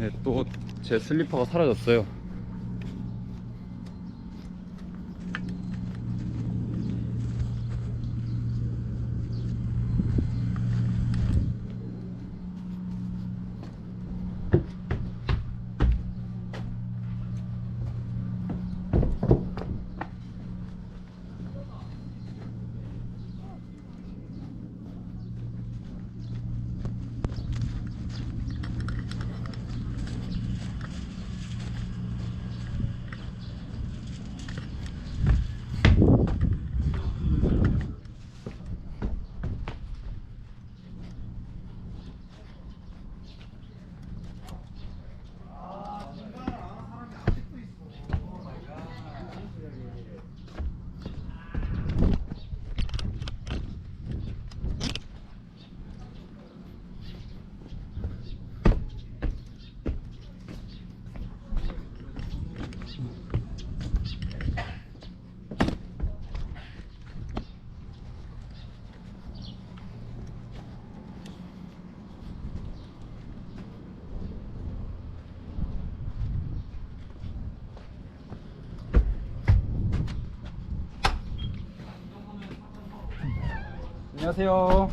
네, 또 제 슬리퍼가 사라졌어요. 안녕하세요.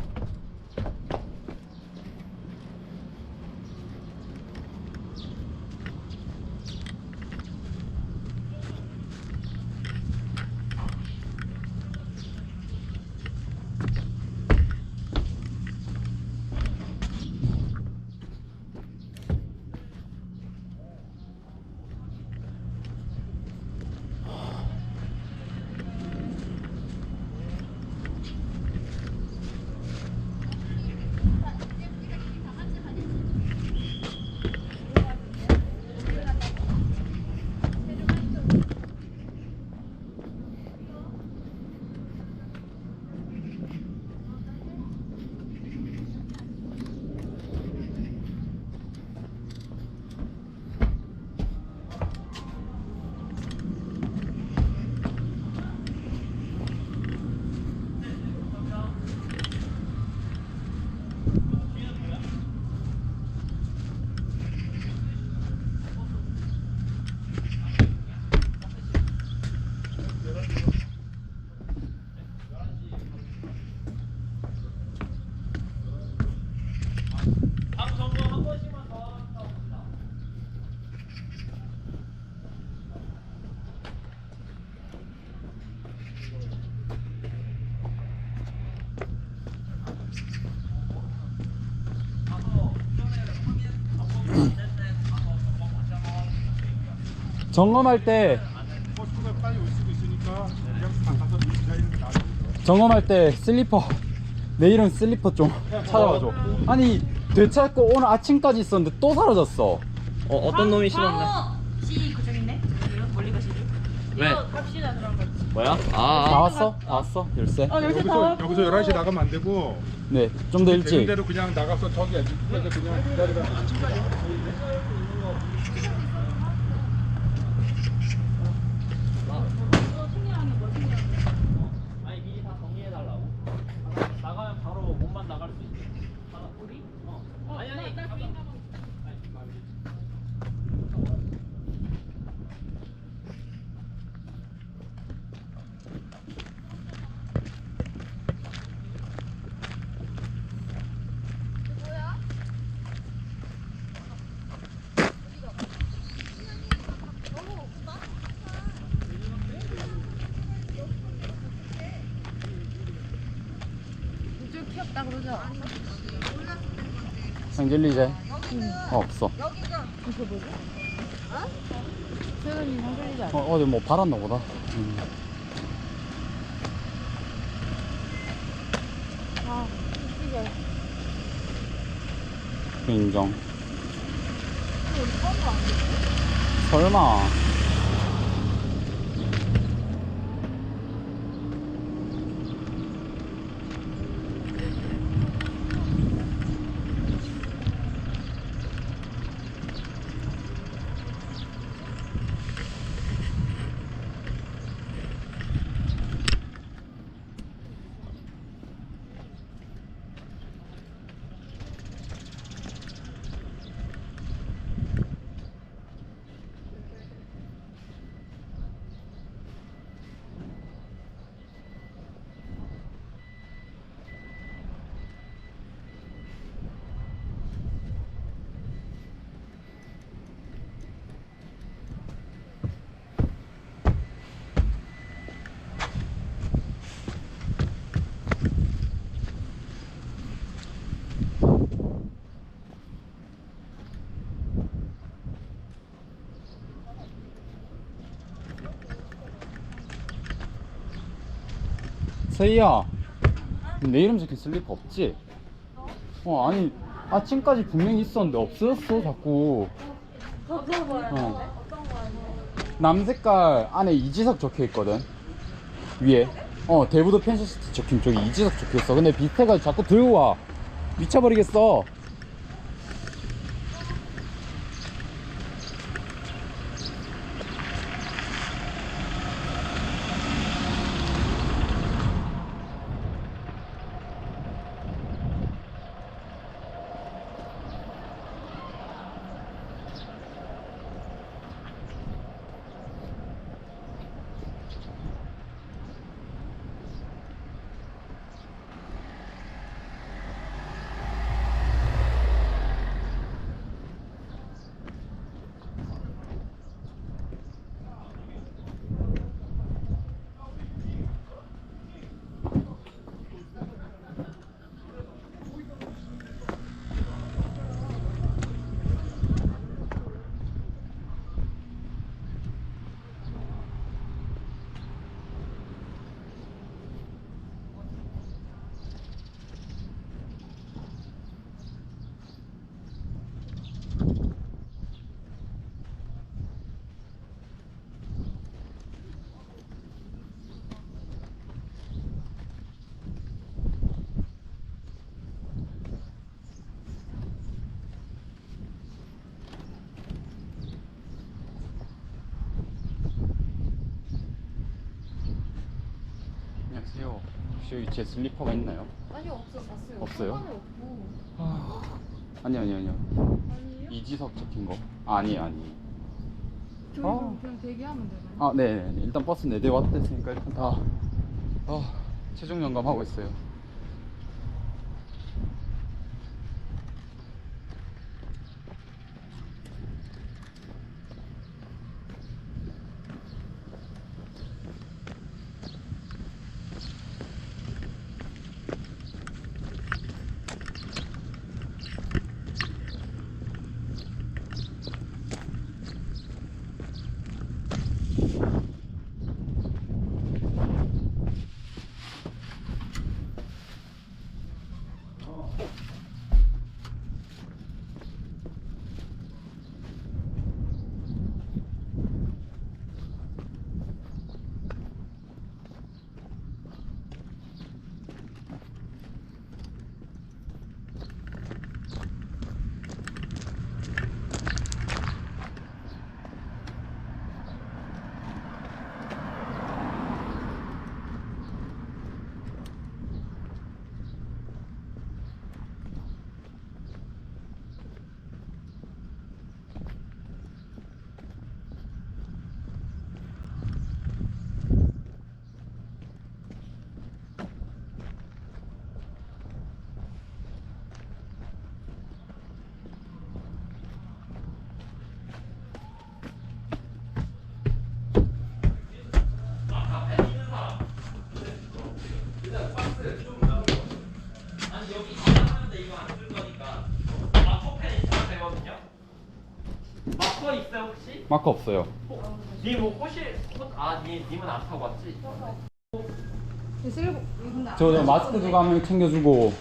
점검할 때 버스가 빨리 올 수도 있으니까 그냥 다 가서 기다리는 게 나아요. 점검할 때 슬리퍼, 내 이름 슬리퍼 좀 찾아와줘. 아니 되찾고 오늘 아침까지 있었는데 또 사라졌어. 어떤 놈이 싫었나? 시 그쪽 있네? 멀리 가시죠? 왜? 이거 갑시다 그런 거. 뭐야? 다 왔어? 다 왔어? 열쇠? 열쇠 다 여기서 11시 나가면 안 되고 네, 좀 더 되는 일찍. 대로 그냥 나가서 저기 그래서 그냥 기다리다. 아니 미리 다 정리해달라고. 나가면 바로 몸만 나갈 수 있게. 우리? 아니 가방. 이쪽 귀엽다 그러죠? 상길리제? 없어. 이거 뭐지? 세연이 상글리지 않아? 어디 뭐 팔았나 보다. 아, 이게 그 인정. 이거 우리 처음 거 아니지? 설마. 세희야, 내 이름 적힌 슬리퍼 없지? 아니 아침까지 분명히 있었는데 없어졌어 자꾸. 어떤 거야? 어. 어떤 거야? 남색깔 안에 이지석 적혀있거든 위에. 대부도 펜시스트 적힌 쪽에 이지석 적혀있어. 근데 비슷해가지고 자꾸 들고 와. 미쳐버리겠어. 안녕하세요. 혹시 여기 제 슬리퍼가 있나요? 아니요, 없어, 봤어요. 없어요? 상관은 없고. 아니요. 아니에요? 이지석 적힌 거. 아니. 저희 아. 그냥 대기하면 되나요? 네. 일단 버스 4대 왔댔으니까 일단 다 최종 점검하고 있어요. 마커 있어요 혹시? 마커 없어요. 님 뭐 님은 안 타고 왔지? 슬리퍼, 이거 근데 저 마스크 누가 한 명 챙겨주고.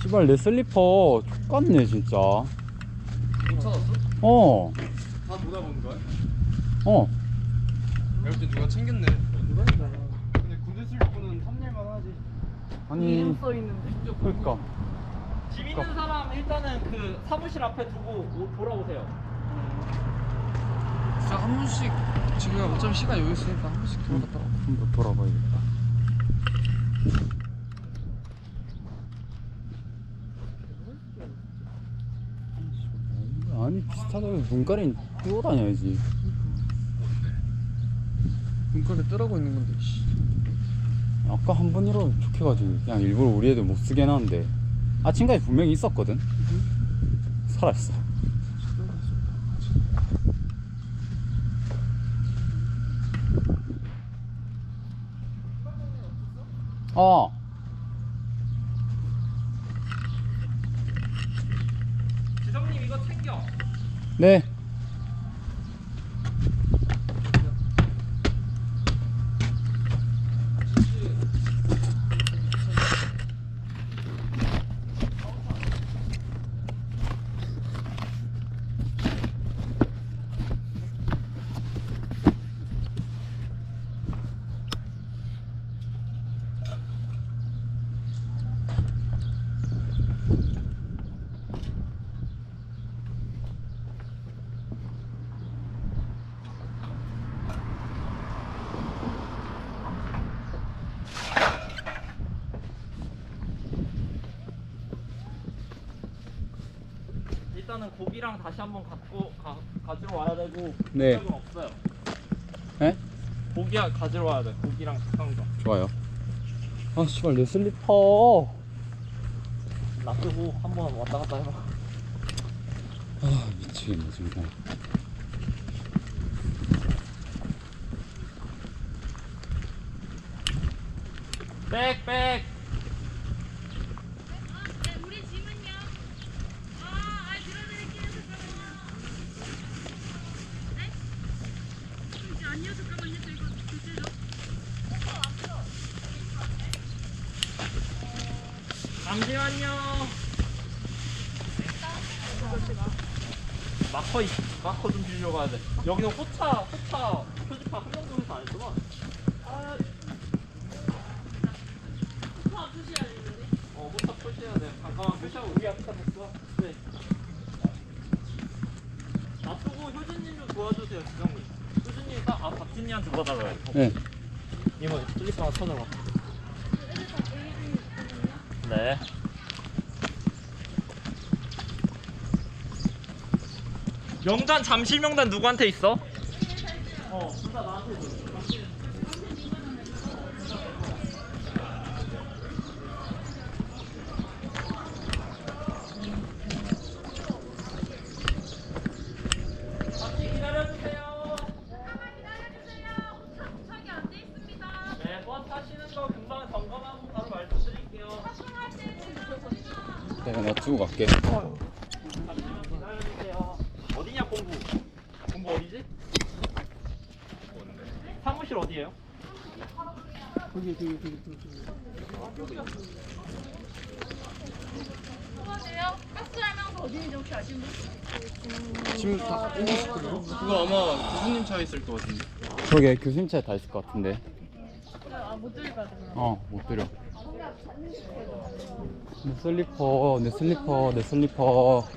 씨발 내 슬리퍼 X같네 진짜. 못 찾았어? 어. 다 돌아본 거야? 어. 이럴 때 누가 챙겼네. 근데 군대 슬리퍼는 탐낼만 하지. 아니 써 있는데. 그러니까 집 있는 사람 일단은 그 사무실 앞에 두고 돌아오세요. 진짜 한 번씩 지금 어차피 시간 여유 있으니까 한 번씩 돌아갔다 와. 한번 돌아봐야겠다. 아니 비슷하다고 눈가리 띄워 다녀야지. 눈가를 뜨라고 있는 건데. 씨. 아까 한 번이라도 족해가지고 그냥 일부러 우리 애들 못 쓰게 해놨는데 아침까지 분명히 있었거든. 살아있어. 어. 지성님 이거 챙겨. 네. 일단은 고기랑 다시 한번 가지러 와야 되고. 네. 부적은 없어요. 네? 고기 가지러 와야 돼. 고기랑 닭강정. 좋아요. 아 씨발 내 슬리퍼. 놔두고 한번 왔다 갔다 해봐. 아 미치겠네 진짜. 백. 우리 짐은요? 들어드릴게요. 네? 아니요, 잠깐만요. 저 이거 드세요. 잠시만요. 마커 좀 빌려 가야 돼. 여기는 호차 표지판 한 명도 해서 안 했구만. 호차 표시해야 돼. 잠깐만 표시하고 우리 앞에 됐어. 네. 놔두고 효진님 좀 도와주세요, 지성님. 효진님 박진이한테 받아가요. 네. 이모 슬리퍼 하나 찾아봐. 네. 명단 잠실 명단 누구한테 있어? 둘 다 나한테 줘. 같이 기다려주세요. 도착이 안 돼 있습니다. 네, 버스 타시는 거 금방 점검하고 바로 말씀드릴게요. 내가 놔두고 갈게. 잠시만 기다려주세요. 어디냐 공부 어디지? 사무실 어디예요? 안녕하세요. 가스라면 어디인지 혹시 아시는 분? 지금 다 끝났을 거예요? 그거 아마 교수님 차에 있을 것 같은데. 그러게 교수님차에 다 있을 것 같은데. 못 들고 가야 되나? 못 드려. 내 슬리퍼. 내 슬리퍼.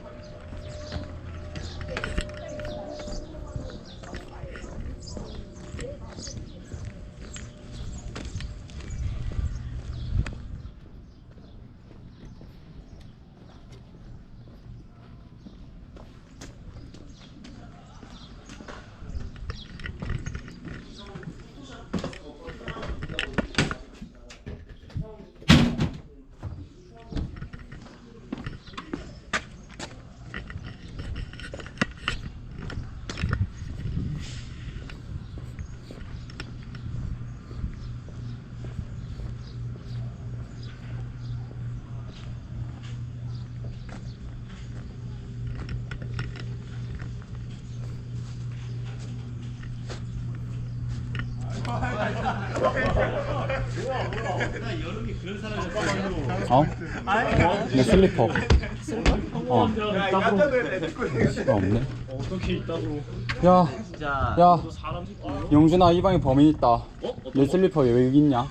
없네. 어떻게 있다고? 야, 진짜 야, 사람 새끼. 영준아 이 방에 범인 있다. 어떤 내 슬리퍼 여기 있냐?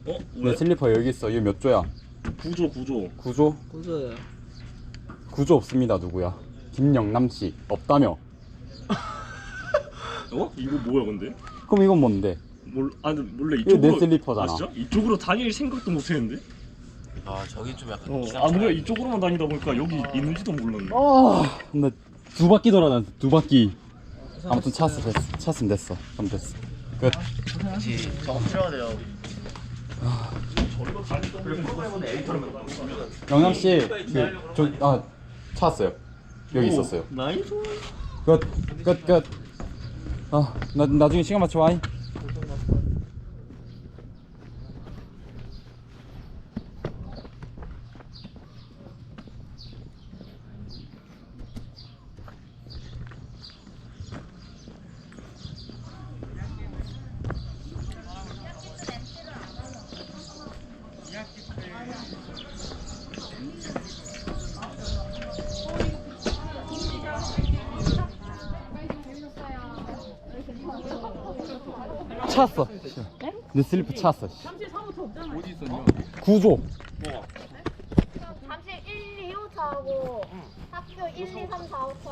내 왜? 슬리퍼 여기 있어. 이거 몇 조야? 구조. 9조? 구조야. 구조 없습니다. 누구야? 김영남 씨 없다며. 어? 이거 뭐야 근데? 그럼 이건 뭔데? 몰래 이거 내 슬리퍼잖아. 아 진짜? 이쪽으로 다닐 생각도 못했는데? 아 저기 좀 약간 뭔가 이쪽으로만 다니다 보니까 여기 있는지도 몰랐네. 나 두 바퀴 돌아다녔어. 두 바퀴. 아무튼 찼으면 됐어. 그럼 됐어. 끝. 저거 풀어야 돼요. 영남 씨, 찾았어요. 여기 있었어요. 나이스. 끝. 나중에 시간 맞춰 와잉. 찾았어. 내 슬리퍼 찾았어. 잠실 사무처 없잖아. 어디 있었냐? 구조. 잠실 1, 2, 5차하고 학교 1, 2, 3, 4, 5차.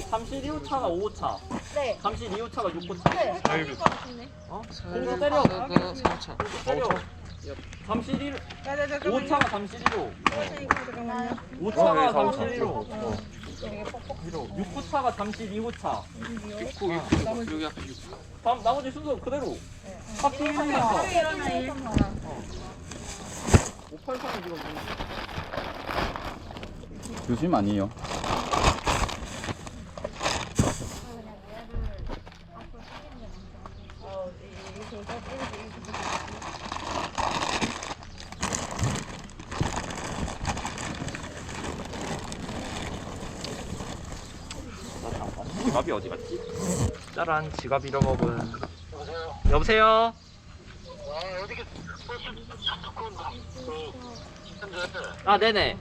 잠실 1호차가 5호차. 네. 잠실 2호차가 6호차. 네. 잠실 것 같은데. 공수 때려. 공수 때려. 잠실 1 5차가 잠실 1호. 5차가 잠실 1호. 6호차가 잠실 2호차. 나머지 순서 그대로. 학교 1, 2, 3, 4. 583이 지금 조심 아니에요. 지갑이 어디 갔지? 짜란 지갑 잃어먹은. 여보세요? 아 네네.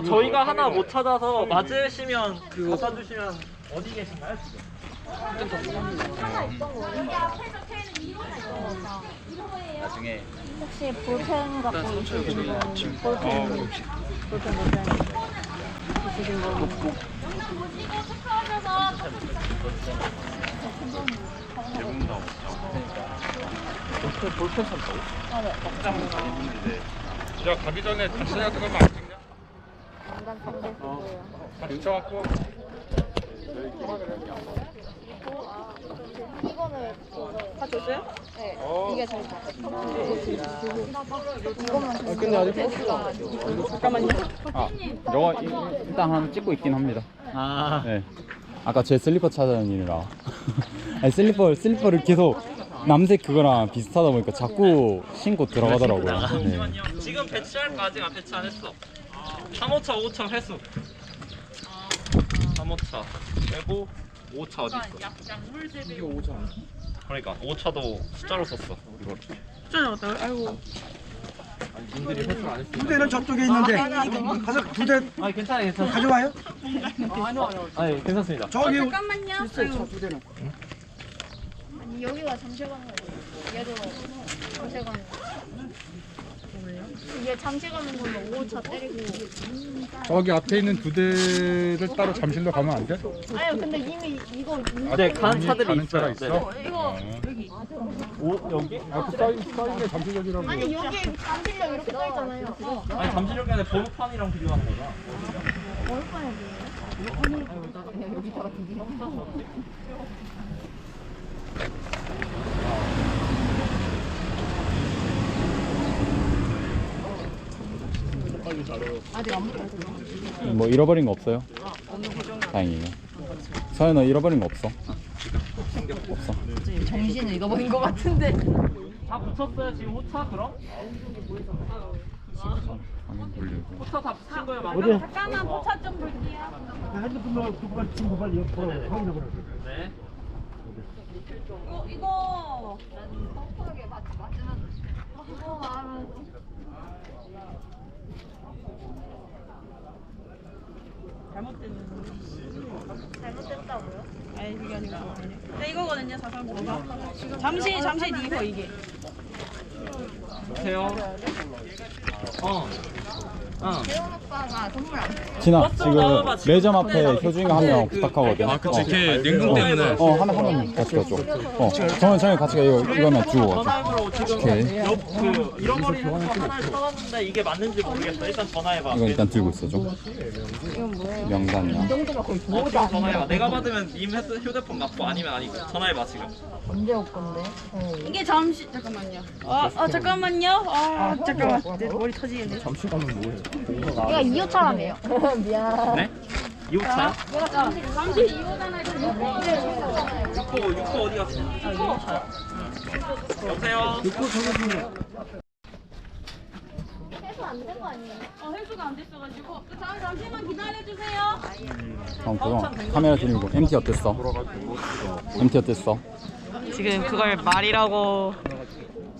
저희가 하나 못 찾아서 맞으시면 갖다 주시면 어디 계신가요 지금? 나중에 혹시 볼펜 갖고 있으신 분? 볼펜. 있으신 분? 볼펜 산다고? 야 가기 전에 다시 같은 거만 안 찍냐? 안간 편지 쓰고요. 다 붙여갖고 이거는 다 줬어요? 네. 이게 제일 이거만 근데 아직 됐어. 이거 일단 하나 찍고 있긴 합니다. 아 네. 아까 제 슬리퍼 찾아는 일이라. 아니 슬리퍼를 계속 남색 그거랑 비슷하다 보니까 자꾸 신고 들어가더라고요. 네. 지금 배치할 거 아직 배치 안 했어. 3호차 5호차 회수. 3호차 빼고 5호차 어디 있어? 이게 5장. 그러니까 5차도 숫자로 썼어 이거를. 두 대는 저쪽에 있는데 가서 두 대 아니 괜찮아요. 가져와요? 아니 괜찮습니다. 저기 잠깐만요. 있어요 저 두 대는. 아니 여기가 잠실가는 거고 얘도 잠실가는 거. 얘 잠실가는 걸로 5차 때리고. 저기 앞에 있는 두 대를 따로 잠실로 가면 안 돼? 아니 근데 이미 이거 네 가는 이미 차들이 가는 있어요. 차가 있어? 이거 여기? 그 사이즈에 잠실역이라고. 아니 여기 잠실역 이렇게 써 있잖아요. 아니 잠실역이 아니라 번호판이랑 비교하는 거잖아. 얼마나 돼요? 뭐 잃어버린 거 없어요? 다행이에요. 서연아 잃어버린 거 없어? 없어. 정신을 잃어버린 것 같은데. 다 붙였어요 지금 호차 그럼? 화면 돌리고. 호차 다 붙인 거예요 맞아요? 잠깐만 포차 좀 볼게요. 핸드폰으로 두번 친구 빨리 확인해 보라. 네. 이거 잘못됐다고요? 아니 그게 아니고 네, 이거거든요 439가 잠시 2호 이게 보세요. 재원 오빠가 선물 안 줘. 진아 버스 지금 나와봐, 지금. 매점 앞에 효준이가 한 명 그 부탁하거든. 아, 그치. 걔 냉동 때문에. 하나만 같이 가줘. 저는 같이 가. 이거면 주고 가죠. 전화해보라고 지금 오케이. 그 잃어버린 거 하나를 써놨는데 이게 맞는지 모르겠어. 일단 전화해봐. 이거 일단 들고 있어줘. 명단이야. 지금 전화해봐. 내가 받으면 님 휴대폰 맞고 아니면 아니고. 전화해봐 지금. 이게 잠시 잠깐만요. 잠깐만요. 잠깐만. 내 머리 터지겠네. 얘가 2호차라며요. 네? 2호차야? 잠시 2호잖아요. 6호 어디 갔어? 6호차야. 여보세요? 해소 안 된 거 아니에요? 회수가 안 됐어가지고 잠시만 기다려주세요. 그럼 카메라 들고 MT 어땠어? MT 어땠어? 지금 그걸 말이라고.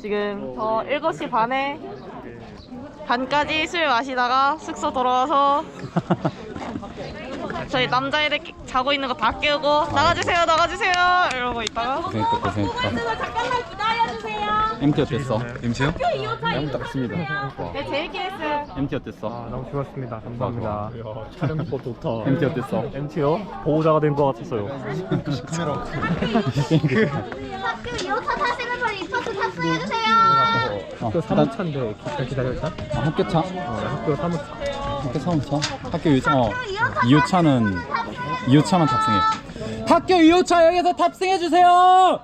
지금 저 7시 반까지 술 마시다가 숙소 돌아와서 저희 남자애들 자고 있는 거 다 깨우고 나가주세요 이러고 있다가 고생했다. 잠깐만 기다려주세요. MT 어땠어? MT요? 너무 딱습니다. 네, 재밌게 했어요. MT 어땠어? 너무 좋았습니다. 감사합니다. 촬영 기법 좋다. MT 어땠어? MT요? 보호자가 된 것 같았어요. 학교 2호차 타시는 분 입버스 탑승해주세요. 학교 3호차인데 기다렸다? 학교차? 학교 3호차. 학교 3호차? 학교 2호차? 2호차만 탑승해. 학교 2호차 여기서 탑승해 주세요.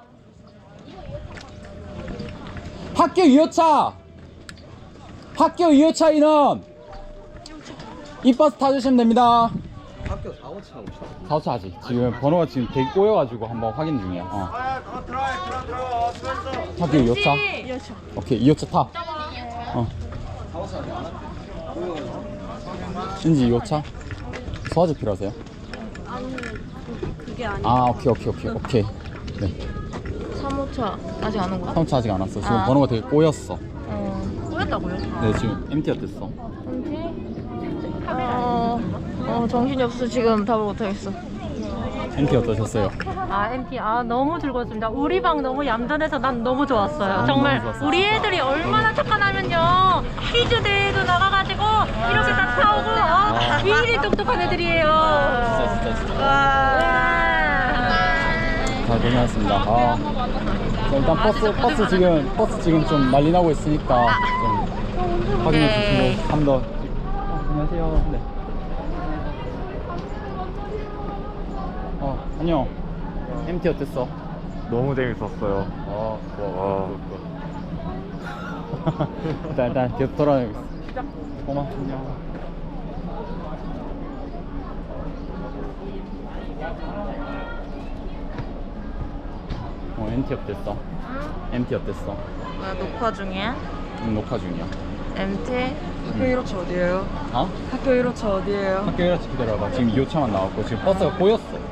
학교 2호차. 학교 2호차 인원. 이 버스 타주시면 됩니다. 학교 4호차 4호차 하지. 지금 번호가 지금 되게 꼬여가지고 한번 확인 중이야. 학교 2호차? 오케이 2호차 타. 신지 2호차? 소화제 필요하세요? 그게 아니고 아 오케이. 네. 3호차 아직 안 온 거야? 3호차 아직 안 왔어. 지금 번호가 되게 꼬였어. 꼬였다고요? 네 지금 MT 어땠어? 정신이 없어서 지금 답을 못하겠어. MT 어떠셨어요? MT 너무 즐거웠습니다. 우리 방 너무 얌전해서 난 너무 좋았어요. 너무 정말 좋았어요. 우리 애들이 얼마나 착하냐면요. 퀴즈 대회도 나가가지고 이렇게 다 타오고 왜 이리 똑똑한 애들이에요. 진짜. 잘 고생하셨습니다. 자, 일단 버스 지금 좀 난리 나고 있으니까 좀 확인해 주시고 한 번 더. 안녕하세요. 네. 안녕. MT 어땠어? 너무 재밌었어요. 좋아. 일단 계속 돌아다니고 있어. 고마워. 안녕. MT 어땠어? MT 어땠어? 뭐야, 녹화 중이야? 녹화 중이야. MT? 학교 1호차 어디에요? 어? 학교 1호차 어디에요? 학교 1호차 기다려봐. 지금 2호차만 나왔고 지금 버스가 꼬였어.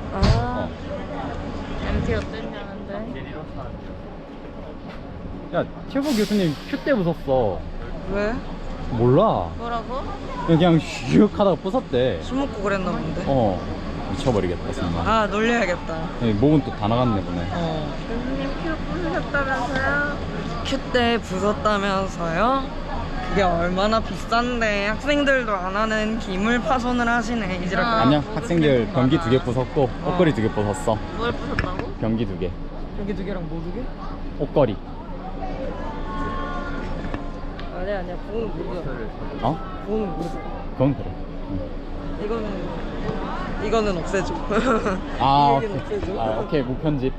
MT 어땠냐는데? 야, 최고 교수님 큐 때 부쉈어. 왜? 몰라. 뭐라고? 그냥 슉 하다가 부쉈대. 술 먹고 그랬나 본데? 미쳐버리겠다 정말. 놀려야겠다. 목은 또 다 나갔네 보네. 교수님 큐 부수셨다면서요? 큐 때 부쉈다면서요? 그게 얼마나 비싼데 학생들도 안 하는 기물 파손을 하시네 이지랄. 아니야, 학생들 변기 2개 부쉈고 옷걸이 2개 부쉈어. 뭘 부쉈다고? 변기 2개. 여기 2개랑 뭐 2개? 옷걸이. 아니야 그거는 모르겠어. 그거는 모르겠어. 그건 그래. 이거는 없애줘. 아, 이 얘기는 없애줘. 오케이 무편집.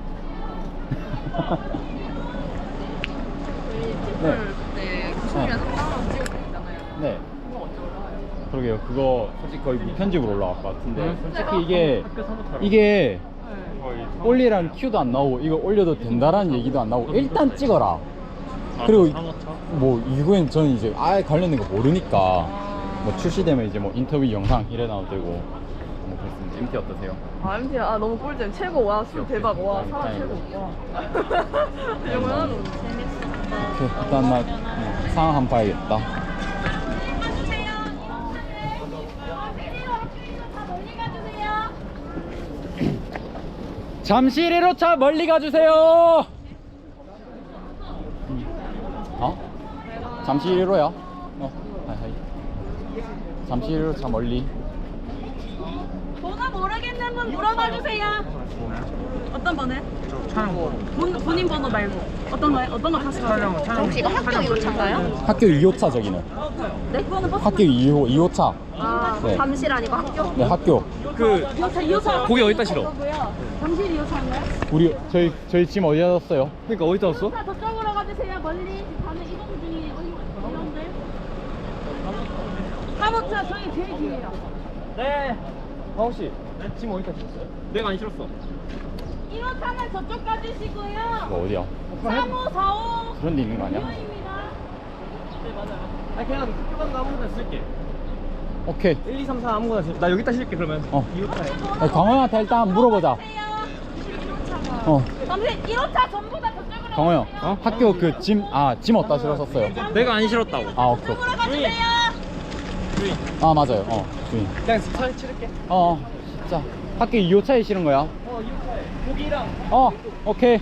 네. 교수님이랑 상담하고 찍을 거 있잖아요. 네. 그러게요. 그거 솔직히 거의 무편집으로 올라갈 것 같은데 솔직히 이게 올리라는 큐도 안 나오고 이거 올려도 된다라는 얘기도 안 나오고 일단 찍어라. 그리고 뭐 이후엔 저는 이제 아예 관련된 거 모르니까 뭐 출시되면 이제 뭐 인터뷰 영상 이래 나와도 되고 뭐 그렇습니다. MT 어떠세요? MT 너무 꿀잼 최고. 와 술 대박. 와 사람 최고. 와. 영원한 오케이, 일단 나 상황 한번 봐야겠다. 잠실 1호차 멀리 가주세요. 잠시 1호야. 하이. 잠시 1호 참 멀리. 번호 모르겠는 분 물어봐 주세요. 어떤 번호? 본인 번호 말고 어떤 거 탔어요? 혹시 이거 학교 2호차인가요? 학교 2호차 저기는. 네, 그거는 버스. 학교 2호차. 아, 네. 잠실 아니고 학교? 네, 학교. 그 2호차. 거기 어디다 실어? 잠실 2호차인가요? 우리 저희 짐 어디다 뒀어요? 그러니까 어디다 왔어? 저쪽으로 가주세요. 멀리 가는 이동 중에 어디런데? 3호차 저희 제일 뒤에요. 네. 하우 씨, 짐 어디다 실었어요? 내가 안 실었어. 1호차는 저쪽 가주시고요. 이거 어디야? 3호, 4호. 그런 데 있는 거 아니야? 입니다. 네, 맞아요. 아니, 그냥 학교 가는 거 아무거나 쓸게. 오케이. 1, 2, 3, 4 아무거나 쓸게. 나 여기다 실게, 그러면. 어. 2호차에. 야, 강호영한테 일단 물어보자. 어. 잠시 1호차 전부 다 저쪽으로 강호영. 가주세요. 학교 그 짐 어디다 실었었어요? 내가 안 실었다고. 아, 오케이. 저쪽으로 가주세요. 아, 맞아요. 주인. 그냥 차 치를게. 진짜. 학교 2호차에 실은 거야? 2호차에. 고기랑. 오케이.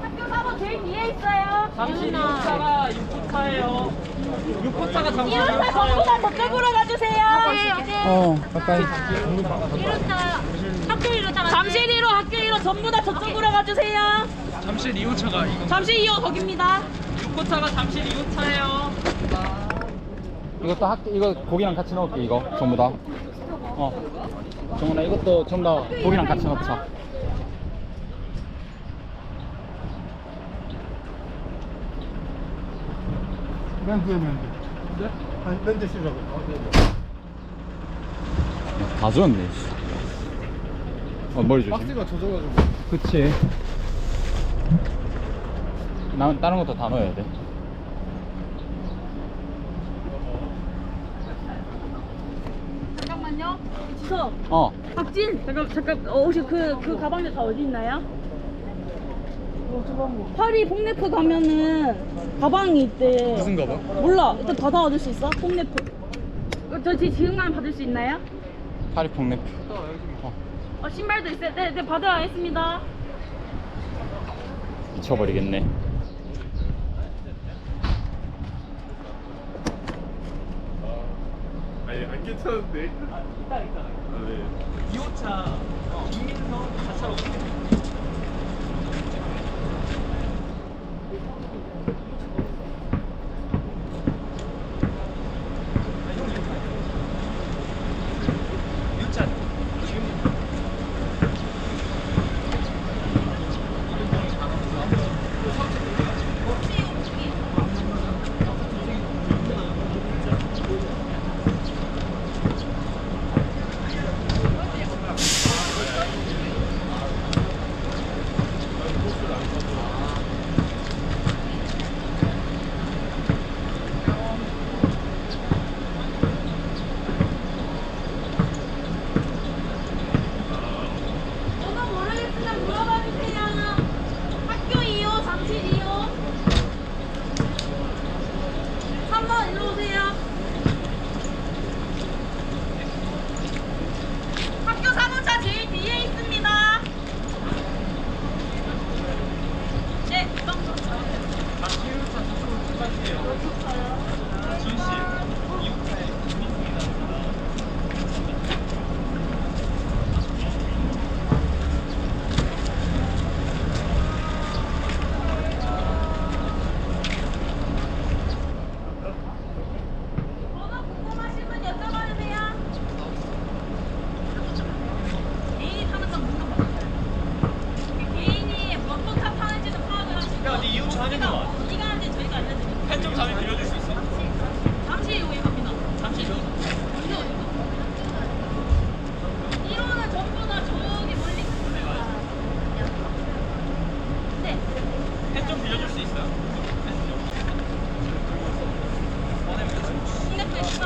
학교 4호 제일 뒤에 있어요. 잠시 2호차가 6호차예요. 6호차가 잠시 1호차 전부 다 저쪽으로 가주세요. 가까이. 1호차 학교 1호차 잠실 1호 학교 1호 전부 다 저쪽으로 가주세요. 잠실 2호차가 이거. 잠실 2호 거기입니다. 6호차가 잠실 2호차예요. 이것도 이거 고기랑 같이 넣을게, 이거. 전부 다. 정훈아, 이것도 전부 다 고기랑 같이 넣자. 멘트에 멘트. 네? 아니 멘트 쓰라고. 다 줬네. 머리 조심. 박스가 젖어가지고. 그치. 다른 것도 다 넣어야 돼. 잠깐만요. 지석. 어. 박진. 잠깐. 혹시 그 가방들 다 어디 있나요? 파리 폭네프 가면은 가방이 있대. 무슨 가방? 몰라. 일단 받아 얻을 수 있어? 폭네프. 저 지금 가면 받을 수 있나요? 파리 폭네프. 신발도 있어요. 네, 받아가겠습니다. 미쳐버리겠네. 아니 안 괜찮은데. 이따. 2호차. 김민서 4차로 올게. 번호 모르겠으면 물어봐 주세요. 학교 2호, 잠실 2호. 3번 일로 오세요. 학교 3호차 제일 뒤에 있습니다. 네, 잠시 1호차 저쪽으로 출발해요. 준씨. 2호차에 김민수입니다. 번호 궁금하신 분 여쭤봐 주세요. 개인이 타는 건 물어봐요. 개인이 어떤 차 타는지도 파악을 하시고. 야, 네 2호차 하는 거 맞아? 어디 가는지 저희가 알려드릴게요. 팬좀 잠시 빌려줄 수 있어? 잠시 후에 갑니다. 잠시 2호. 1호는 전부 다 저기 멀리 있습니다. 네. 팬좀 빌려줄 수 있어요? 인력도 있어.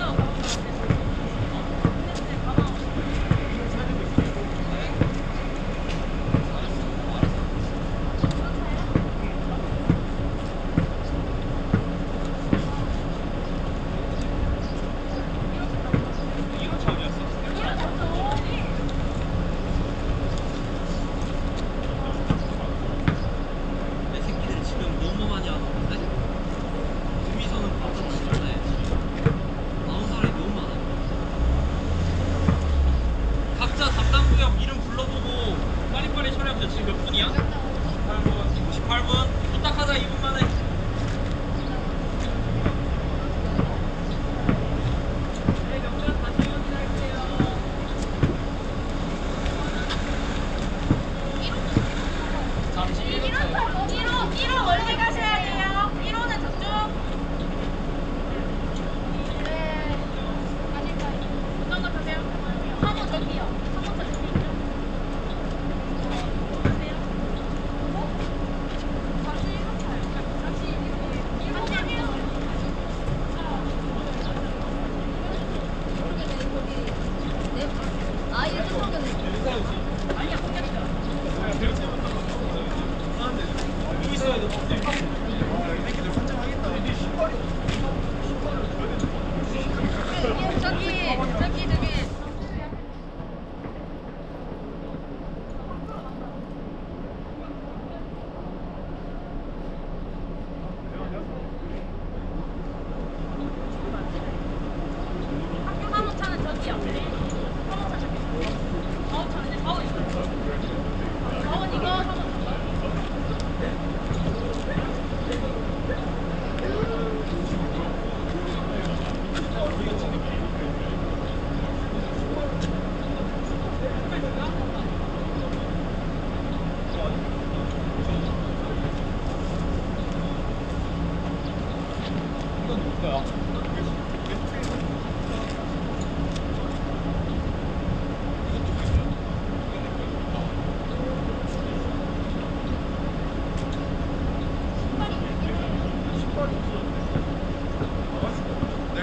내가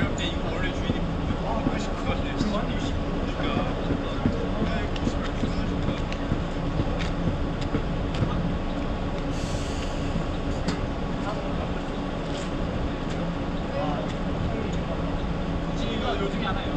볼때 이거 원래 주인이 몇십 것 같아. 60니까. 이거 요즘에 하나요?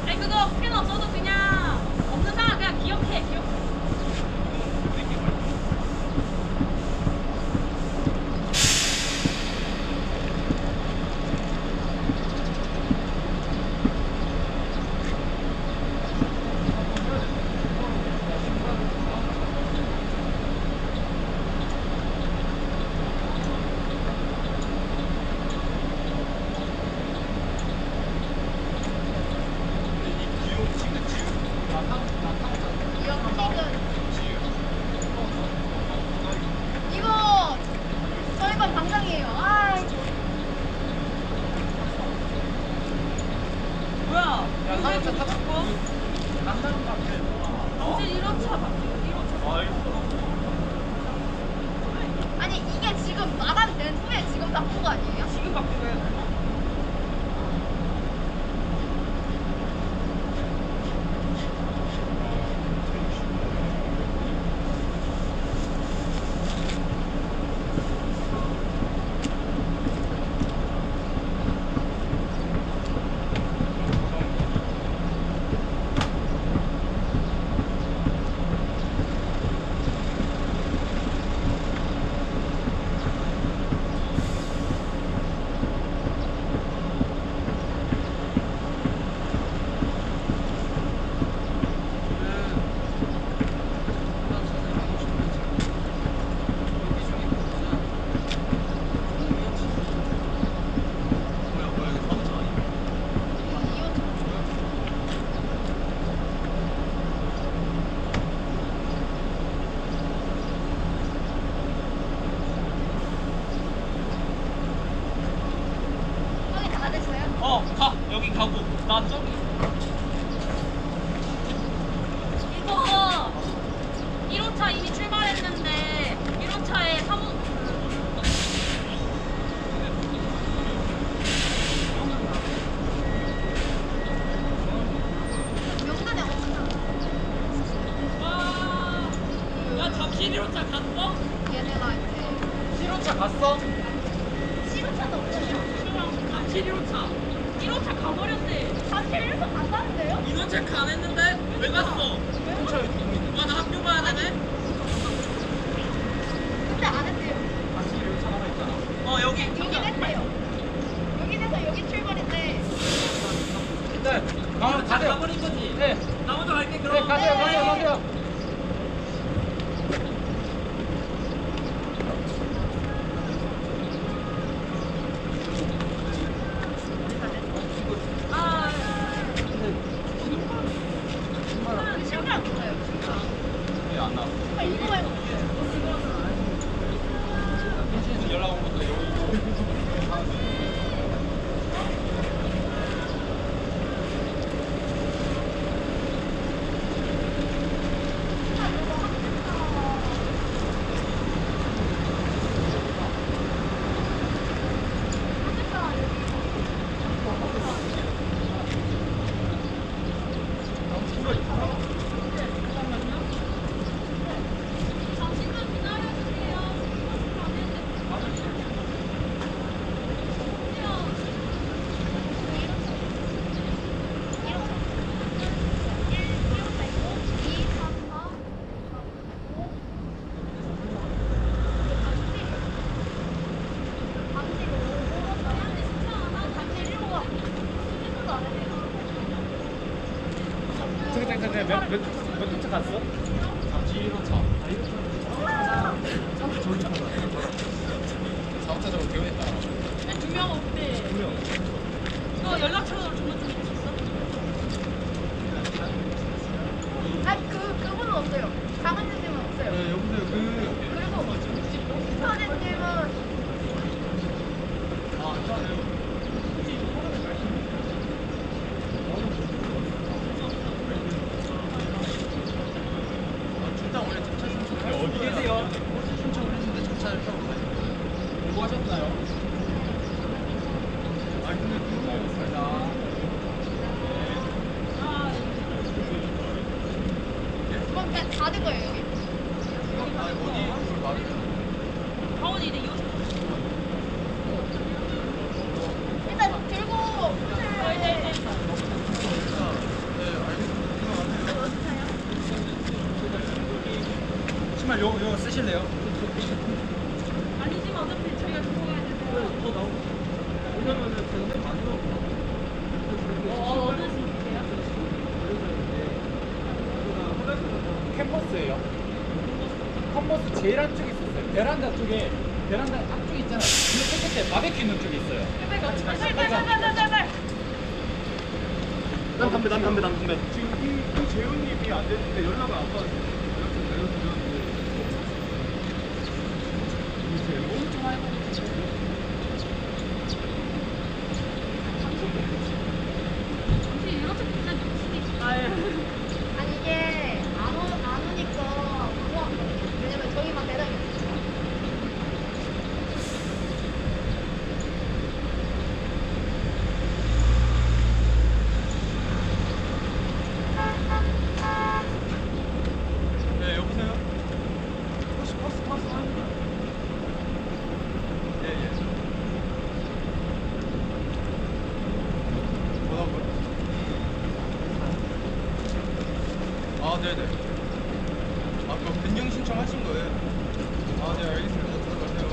아니 그거 펜 없어도 그냥 없는 사람 그냥 기억해. 이거 저희 반 방장이에요. 아, 뭐야? 야, 이거 다 바꿔? 이제 1호차 바뀌어. 1호차. 아니 이게 지금 마감된 후에 지금 바꾼 거 아니에요? 지금 바뀌고 해야 돼. 확인 다 됐어요? 가 여기 가고 나 저기. 이거 1호차 이미 출발했는데 1호차에 사무 명단에 없나? 와. 야 잠시 1호차 갔어? 얘네가 이제 1호차 갔어? 시루차도 없어요. 잠시 1호차. 1호차 가버렸대. 사실 1차 간다는데요? 인원 체크 안 했는데 왜 갔어? 와 나 학교 가야 되네? 근데 안 했대요. 여기 여긴 했대요. 여긴 해서 여기 출발인데. 다 가버린 거지? 네. 나 먼저 갈게 그럼. 네, 가세요. 아, 신발 없어요. 안 나와. 이거 말고. 연락 온 것도 여기. 연락처로 개원했다. 두명 없대. 너 연락처로 주문좀 해줬어? 아니 그분은 없어요. 강은주님은 없어요. 네, 여보세요. 그리고 서진님은 출장 원래 전차 신청. 어디 계세요? 신청을 했는데 전차를 타고 가요. 공부하셨나요? 아 근데 그거 그럼 그냥 닫은 거예요 여기. 아니 어디 그걸 말을 강원이 이제 이거 일단 들고 신발 요 쓰실래요? 아니지만 어차피 저희가 들고 가야 되고. 더 나오고. 왜냐면은 제가 맨 마지막으로 어느 시기예요? 캠퍼스예요. 캠퍼스 제일 안쪽에 있었어요. 베란다 쪽에 베란다 앞쪽에 있잖아요. 근데 끝에 바베큐 있는 쪽에 있어요. 빨리. 난 담배. 지금 이 재훈님이 안 됐는데 연락을 안 받았어요. 연락 좀 내려드렸는데. 혹시 이렇게 비싼 수도 있어. 아니 이게 안 오니까 무서웠거든요. 왜냐면 저희만 배당이 없어요. 네, 여보세요? 혹시 버스 하는 거야? 예. 뭐라고요? 아, 네네. 아, 그거 변경 신청하신 거예요? 아, 네, 알겠습니다. 들어가세요.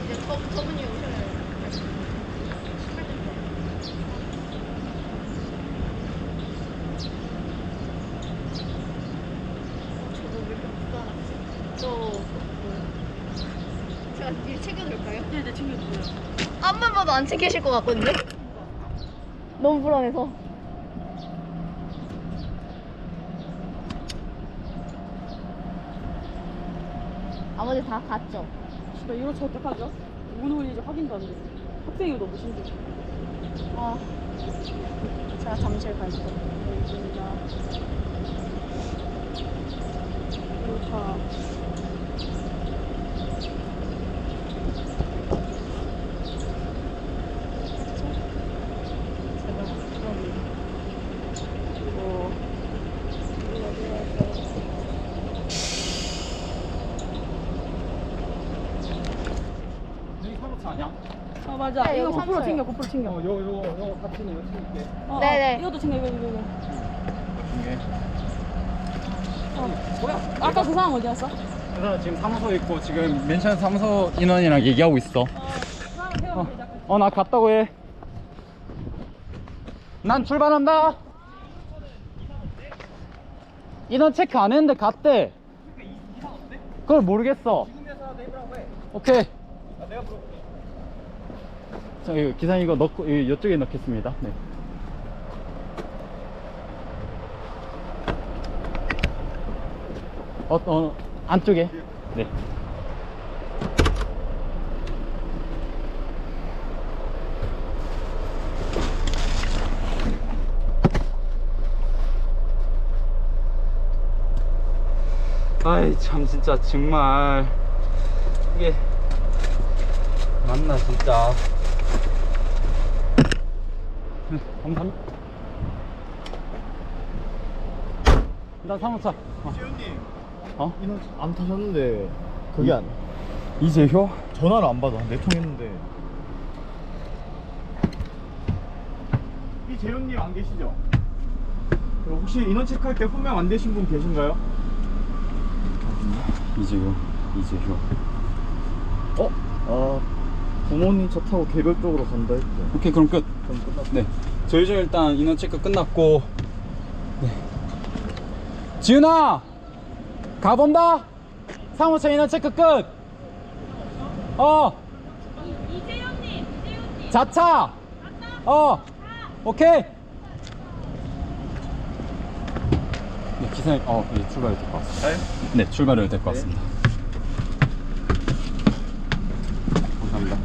이제 저분이 오셔요. 제가 일 챙겨드릴까요? 네네 챙겨주세요. 앞만 봐도 안 챙기실 것 같거든요? 너무 불안해서. 나머지 다 갔죠? 진짜 이러지 어떡하죠? 오늘 이제 확인도 안 돼. 학생이 너무 심지어. 아, 제가 잠실 갈게요. 알겠습니다. 자. 여기 사무차 아니야? 아 맞아. 네, 이거 여기 고프로 삼촌이에요. 챙겨. 고프로 챙겨. 요거 같이는 이거 챙길게. 네네. 이것도 챙겨. 이거. 이게. 아까 그 사람 어디 갔어? 그래서 지금 사무소에 있고 지금 멘션 사무소 인원이랑 얘기하고 있어. 그 사람 태우면 되자. 나 갔다고 해. 난 출발한다. 인원 체크 안 했는데 갔대. 그걸 모르겠어. 오케이. 자, 이거 기사님 이거 넣고 이쪽에 넣겠습니다. 네. 안쪽에. 네. 아이 참 진짜 정말 이게 맞나 진짜. 감사합니다. 나 사무차. 재훈님 어? 인원 안 타셨는데 그게 안 이재효? 전화를 안 받아. 4통 했는데. 이재훈님 안 계시죠? 그리고 혹시 인원 체크할 때 호명 안 되신 분 계신가요? 이재효. 부모님 차 타고 개별적으로 간다 했죠. 오케이 그럼 끝. 그럼 끝났어. 네. 저희 중 일단 인원 체크 끝났고. 네. 지훈아 가본다. 사무차 인원 체크 끝. 이재현님. 자차. 오케이. 네, 기사님, 이제 출발을 될 것 같습니다. 네, 출발을 될 것 같습니다. 감사합니다.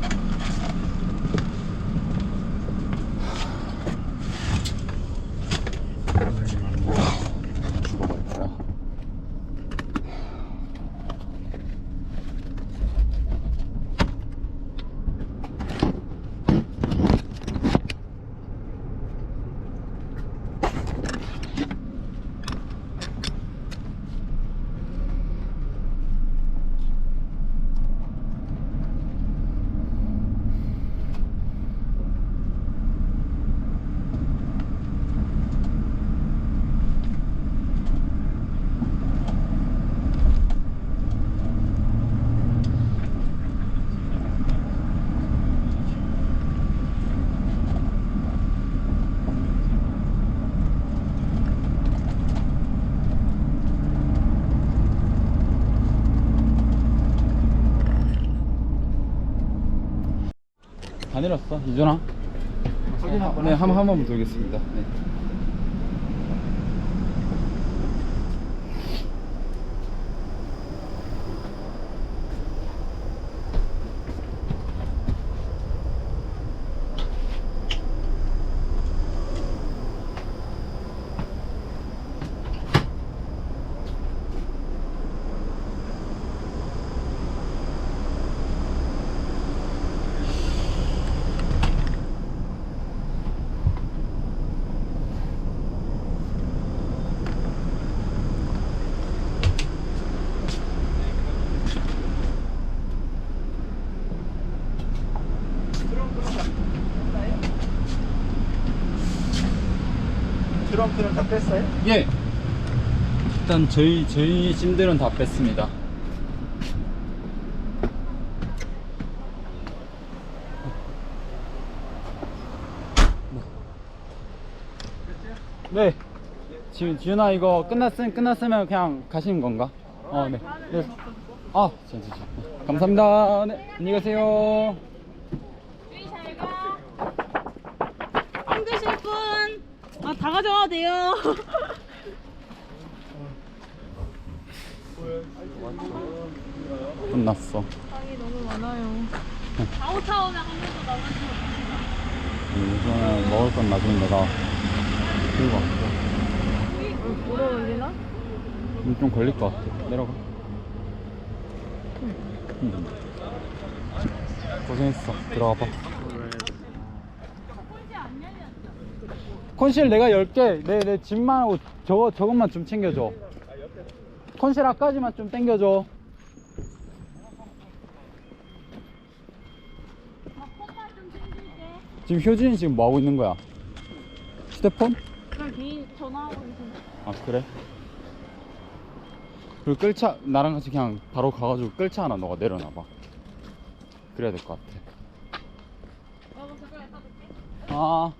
죽어버릴 거야. 다 내렸어, 이준아? 네, 한 번만 돌겠습니다. 네. 트렁크는 다 뺐어요? 예. 일단 저희 짐들은 다 뺐습니다. 네. 지윤아 이거 끝났으면 그냥 가시는 건가? 네. 네. 진짜. 감사합니다. 네. 안녕히 가세요. 힘드실 분. 다 가져와도 돼요. 끝났어. 땅이 너무 많아요. 아웃타운에 한 번도 남아있는 우선은 먹을 건 나중에 내가 들고 갈게. 오래 걸리나? 좀 걸릴 것 같아. 내려가. 고생했어. 들어가 봐. 콘실 내가 10개. 내 짐만 하고 저것만 좀 챙겨줘. 콘실 앞까지만 좀 당겨줘. 지금 효진이 지금 뭐 하고 있는 거야? 휴대폰? 그냥 개인 전화하고 있는데. 아 그래? 그리고 끌차 나랑 같이 그냥 바로 가가지고 끌차 하나 너가 내려놔봐. 그래야 될 것 같아. 아.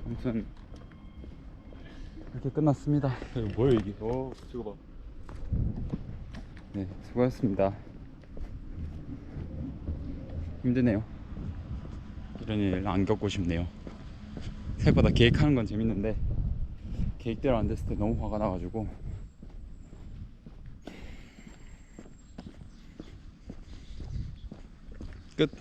아무튼 이렇게 끝났습니다. 이거 뭐야 이게? 저거 봐. 네, 수고하셨습니다. 힘드네요. 이런 일 안 겪고 싶네요. 생각보다 계획하는 건 재밌는데 계획대로 안 됐을 때 너무 화가 나가지고. 끝.